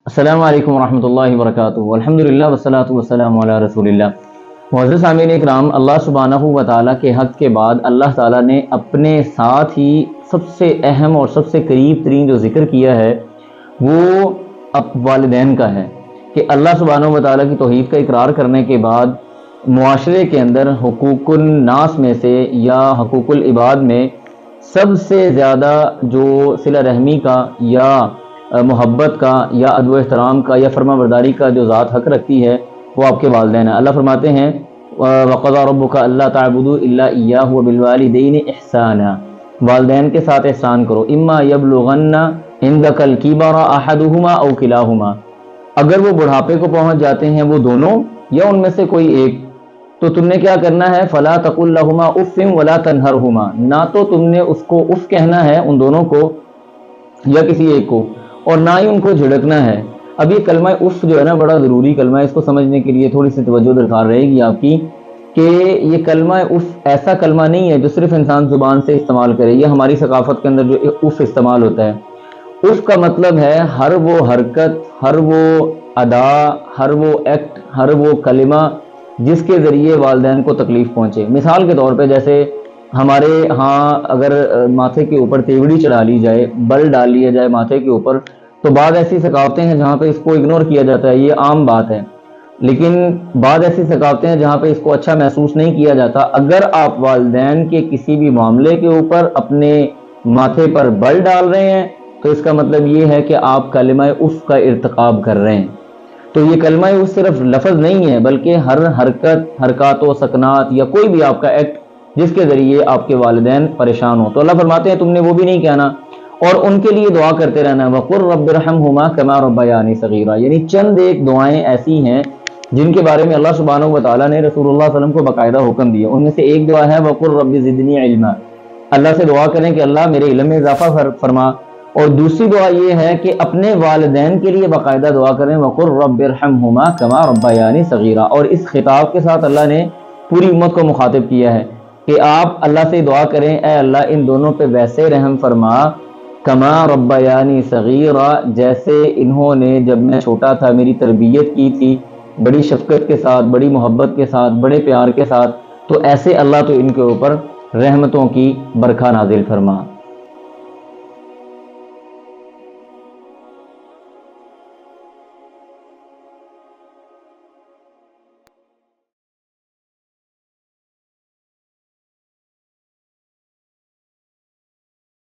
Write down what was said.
السلام علیکم ورحمۃ اللہ وبرکاتہ الحمدللہ والصلاۃ والسلام علی رسول اللہ۔ معزز سامعین اکرام، اللہ سبحانہ و تعالیٰ کے حق کے بعد اللہ تعالیٰ نے اپنے ساتھ ہی سب سے اہم اور سب سے قریب ترین جو ذکر کیا ہے وہ والدین کا ہے کہ اللہ سبحانہ و تعالیٰ کی توحید کا اقرار کرنے کے بعد معاشرے کے اندر حقوق الناس میں سے یا حقوق العباد میں سب سے زیادہ جو صلہ رحمی کا یا محبت کا یا ادب و احترام کا یا فرما برداری کا جو ذات حق رکھتی ہے وہ آپ کے والدین ہیں۔ اللہ فرماتے ہیں وَقَضَىٰ رَبُّكَ أَلَّا تَعْبُدُوا إِلَّا إِيَّاهُ وَبِالْوَالِدَيْنِ إِحْسَانًا، والدین کے ساتھ احسان کرو۔ إِمَّا يَبْلُغَنَّ عِندَكَ الْكِبَرَ أَحَدُهُمَا أَوْ كِلَاهُمَا، اگر وہ بڑھاپے کو پہنچ جاتے ہیں وہ دونوں یا ان میں سے کوئی ایک، تو تم نے کیا کرنا ہے فَلَا تَقُل لَّهُمَا أُفٍّ وَلَا تَنْهَرْهُمَا، نہ تو تم نے اس کو اف کہنا ہے ان دونوں کو یا کسی ایک کو، اور نہ ہی ان کو جھڑکنا ہے۔ اب یہ کلمہ اف جو ہے نا بڑا ضروری کلمہ ہے، اس کو سمجھنے کے لیے تھوڑی سی توجہ درکار رہے گی آپ کی کہ یہ کلمہ اف ایسا کلمہ نہیں ہے جو صرف انسان زبان سے استعمال کرے۔ یہ ہماری ثقافت کے اندر جو اف استعمال ہوتا ہے، اف کا مطلب ہے ہر وہ حرکت، ہر وہ ادا، ہر وہ ایکٹ، ہر وہ کلمہ جس کے ذریعے والدین کو تکلیف پہنچے۔ مثال کے طور پہ جیسے ہمارے ہاں اگر ماتھے کے اوپر تیوڑی چڑھا لی جائے، بل ڈال لیا جائے ماتھے کے اوپر، تو بعض ایسی ثقافتیں ہیں جہاں پہ اس کو اگنور کیا جاتا ہے، یہ عام بات ہے، لیکن بعض ایسی ثقافتیں ہیں جہاں پہ اس کو اچھا محسوس نہیں کیا جاتا۔ اگر آپ والدین کے کسی بھی معاملے کے اوپر اپنے ماتھے پر بل ڈال رہے ہیں تو اس کا مطلب یہ ہے کہ آپ کلمہ اف کا ارتکاب کر رہے ہیں۔ تو یہ کلمہ اف صرف لفظ نہیں ہے بلکہ ہر حرکات و سکنات یا کوئی بھی آپ کا ایکٹ جس کے ذریعے آپ کے والدین پریشان ہوں، تو اللہ فرماتے ہیں تم نے وہ بھی نہیں کہنا، اور ان کے لیے دعا کرتے رہنا ہے وَقُلْ رَبِّ ارْحَمْهُمَا كَمَا رَبَّيَانِي صَغِيرًا، یعنی چند ایک دعائیں ایسی ہیں جن کے بارے میں اللہ سبحانہ و تعالیٰ نے رسول اللہ صلی اللہ علیہ وسلم کو باقاعدہ حکم دیا۔ ان میں سے ایک دعا ہے وَقُلْ رَبِّ زِدْنِي عِلْمًا، اللہ سے دعا کریں کہ اللہ میرے علم میں اضافہ فرما، اور دوسری دعا یہ ہے کہ اپنے والدین کے لیے باقاعدہ دعا کریں وَقُلْ رَبِّ ارْحَمْهُمَا كَمَا رَبَّيَانِي صَغِيرًا، اور اس خطاب کے ساتھ اللہ نے پوری امت کو مخاطب کیا ہے کہ آپ اللہ سے دعا کریں اے اللہ ان دونوں پہ ویسے رحم فرما کما ربیانی صغیرا، جیسے انہوں نے جب میں چھوٹا تھا میری تربیت کی تھی بڑی شفقت کے ساتھ، بڑی محبت کے ساتھ، بڑے پیار کے ساتھ، تو ایسے اللہ تو ان کے اوپر رحمتوں کی برکھا نازل فرما۔